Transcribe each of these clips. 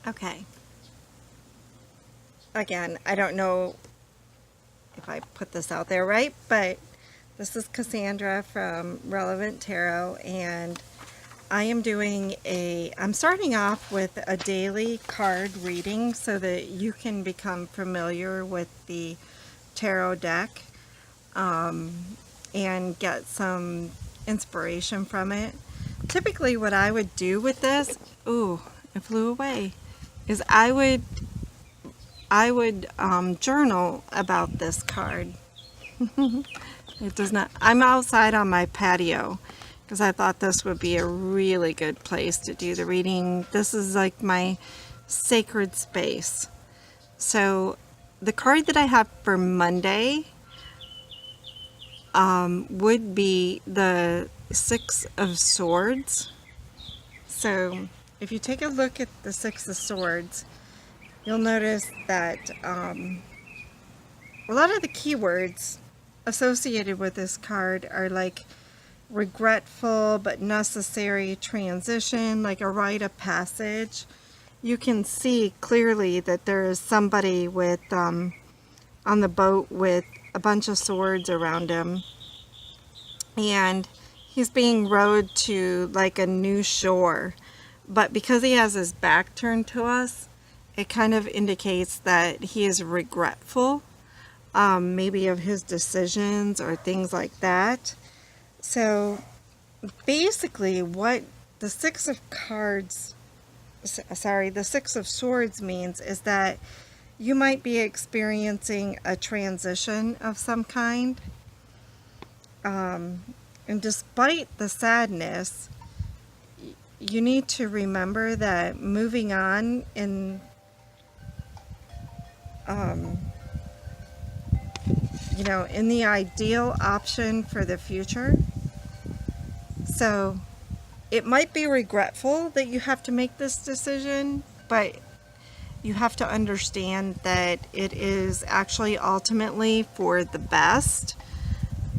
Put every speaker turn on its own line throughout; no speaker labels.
Okay. Again, I don't know if I put this out there right, but this is Cassandra from Relevant Tarot, and I'm starting off with a daily card reading so that you can become familiar with the tarot deck, and get some inspiration from it. Typically what I would do with this, ooh, it flew away, is I would journal about this card. It does not. I'm outside on my patio because I thought this would be a really good place to do the reading. This is like my sacred space. So the card that I have for Monday would be the Six of Swords. So if you take a look at the Six of Swords, you'll notice that a lot of the keywords associated with this card are like regretful but necessary transition, like a rite of passage. You can see clearly that there is somebody with on the boat with a bunch of swords around him, and he's being rowed to like a new shore, but because he has his back turned to us, it kind of indicates that he is regretful, maybe of his decisions or things like that. So basically what the Six of Swords means is that you might be experiencing a transition of some kind. And despite the sadness, you need to remember that moving on in in the ideal option for the future. So it might be regretful that you have to make this decision, but you have to understand that it is actually ultimately for the best.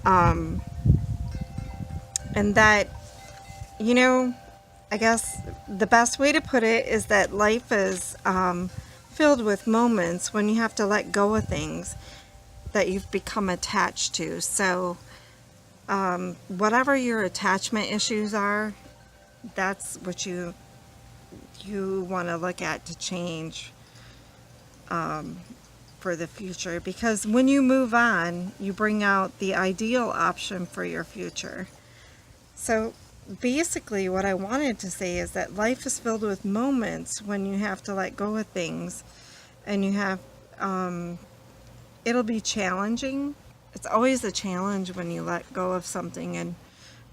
And that, I guess the best way to put it is that life is filled with moments when you have to let go of things that you've become attached to. So whatever your attachment issues are, that's what you want to look at to change for the future, because when you move on, you bring out the ideal option for your future. So basically what I wanted to say is that life is filled with moments when you have to let go of things, and you have it'll be challenging. It's always a challenge when you let go of something and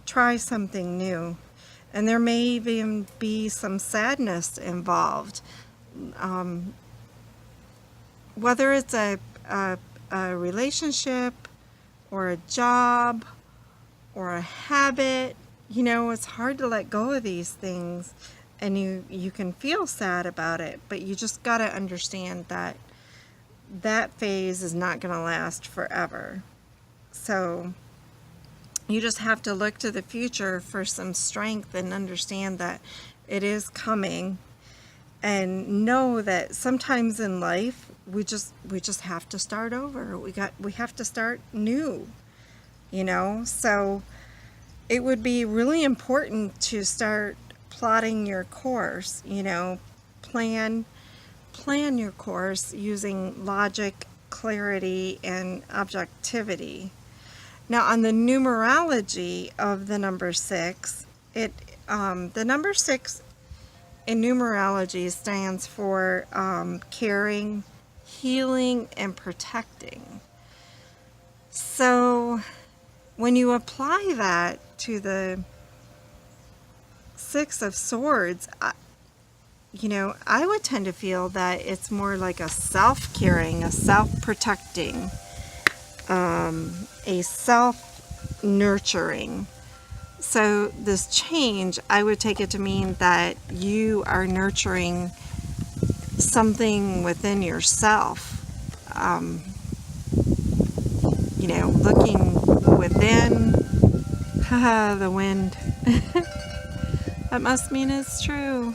try something new, and there may even be some sadness involved, whether it's a relationship or a job or a habit. It's hard to let go of these things, and you can feel sad about it, but you just got to understand that that phase is not going to last forever. So you just have to look to the future for some strength and understand that it is coming, and know that sometimes in life we just have to start over. We have to start new, so it would be really important to start plotting your course, plan your course using logic, clarity, and objectivity. Now, on the numerology of the number 6, the number 6 in numerology stands for caring, healing, and protecting. So when you apply that to the Six of Swords, I would tend to feel that it's more like a self-caring, a self-protecting, a self-nurturing. So this change, I would take it to mean that you are nurturing something within yourself, looking within. Haha, the wind. That must mean it's true.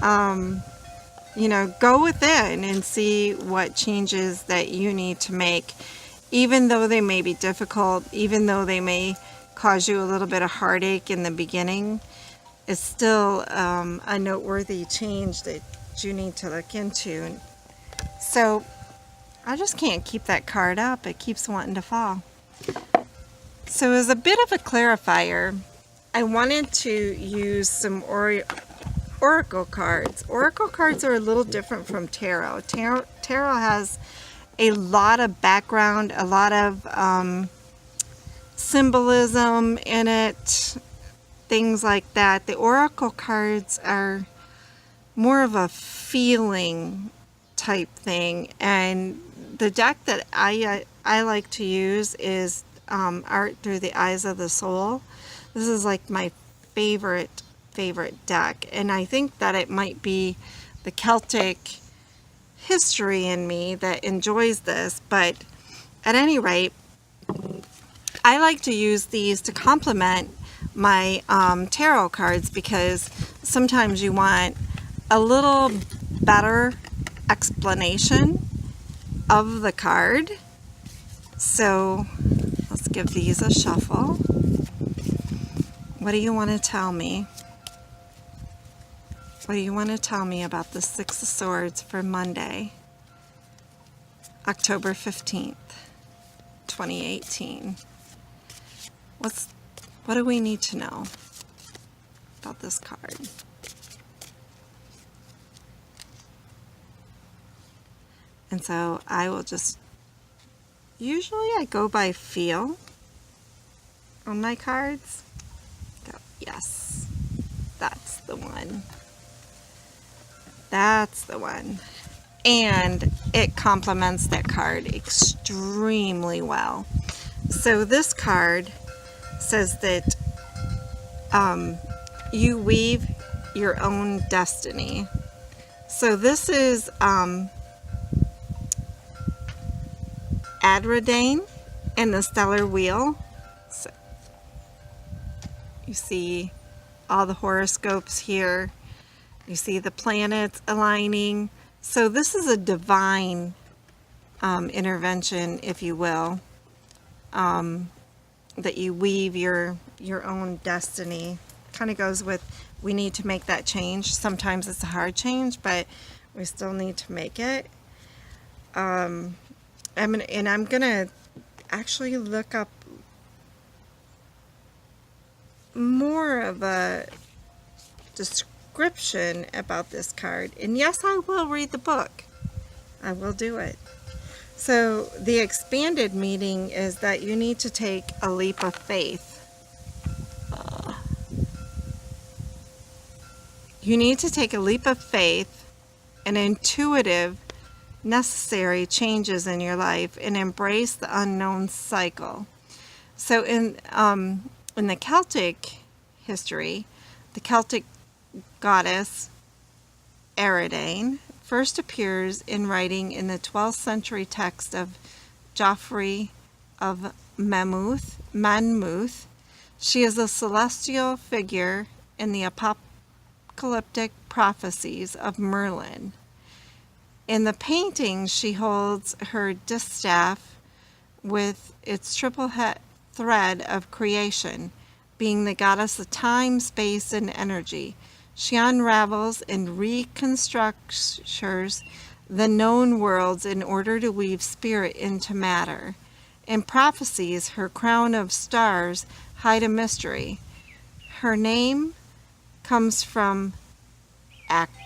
Go within and see what changes that you need to make, even though they may be difficult, even though they may cause you a little bit of heartache in the beginning. It's still a noteworthy change that you need to look into. So I just can't keep that card up. It keeps wanting to fall. So as a bit of a clarifier, I wanted to use some oracle cards. Oracle cards are a little different from tarot. Tarot has a lot of background, a lot of symbolism in it, things like that. The oracle cards are more of a feeling type thing, and the deck that I like to use is Art Through the Eyes of the Soul. This is like my favorite deck, and I think that it might be the Celtic history in me that enjoys this, but at any rate, I like to use these to complement my tarot cards, because sometimes you want a little better explanation of the card. So let's give these a shuffle. What do you want to tell me? What do you want to tell me about the Six of Swords for Monday, October 15th, 2018? What do we need to know about this card? And so I will usually I go by feel on my cards. Go, yes, that's the one. That's the one. And it complements that card extremely well. So this card says that you weave your own destiny. So this is Adradane and the Stellar Wheel. So you see all the horoscopes here. You see the planets aligning. So this is a divine intervention, if you will, that you weave your own destiny. Kind of goes with, we need to make that change. Sometimes it's a hard change, but we still need to make it. I'm gonna actually look up more of a description about this card. And yes, I will read the book. I will do it. So the expanded meaning is that you need to take a leap of faith. You need to take a leap of faith and intuitive, necessary changes in your life and embrace the unknown cycle. So in the Celtic history, the Celtic goddess Eridane first appears in writing in the 12th century text of Geoffrey of Monmouth. She is a celestial figure in the apocalyptic prophecies of Merlin. In the painting, she holds her distaff with its triple thread of creation, being the goddess of time, space, and energy. She unravels and reconstructs the known worlds in order to weave spirit into matter. In prophecies, her crown of stars hide a mystery. Her name comes from Acronidid,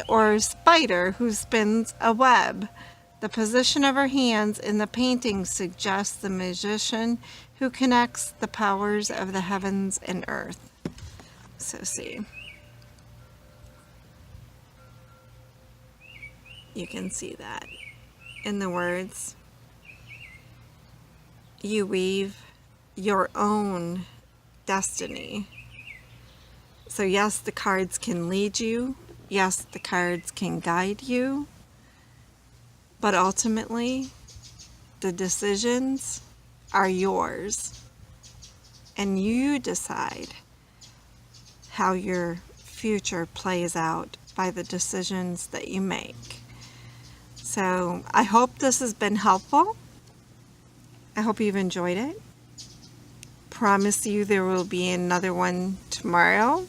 or spider, who spins a web. The position of her hands in the painting suggests the magician who connects the powers of the heavens and earth. So see, you can see that in the words. You weave your own destiny. So yes, the cards can lead you. Yes, the cards can guide you. But ultimately, the decisions are yours. And you decide how you're future plays out by the decisions that you make. So I hope this has been helpful. I hope you've enjoyed it. Promise you there will be another one tomorrow.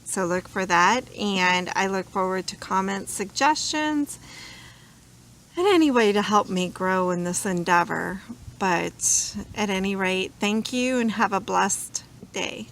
So look for that, and I look forward to comments, suggestions, and any way to help me grow in this endeavor. But at any rate, thank you and have a blessed day.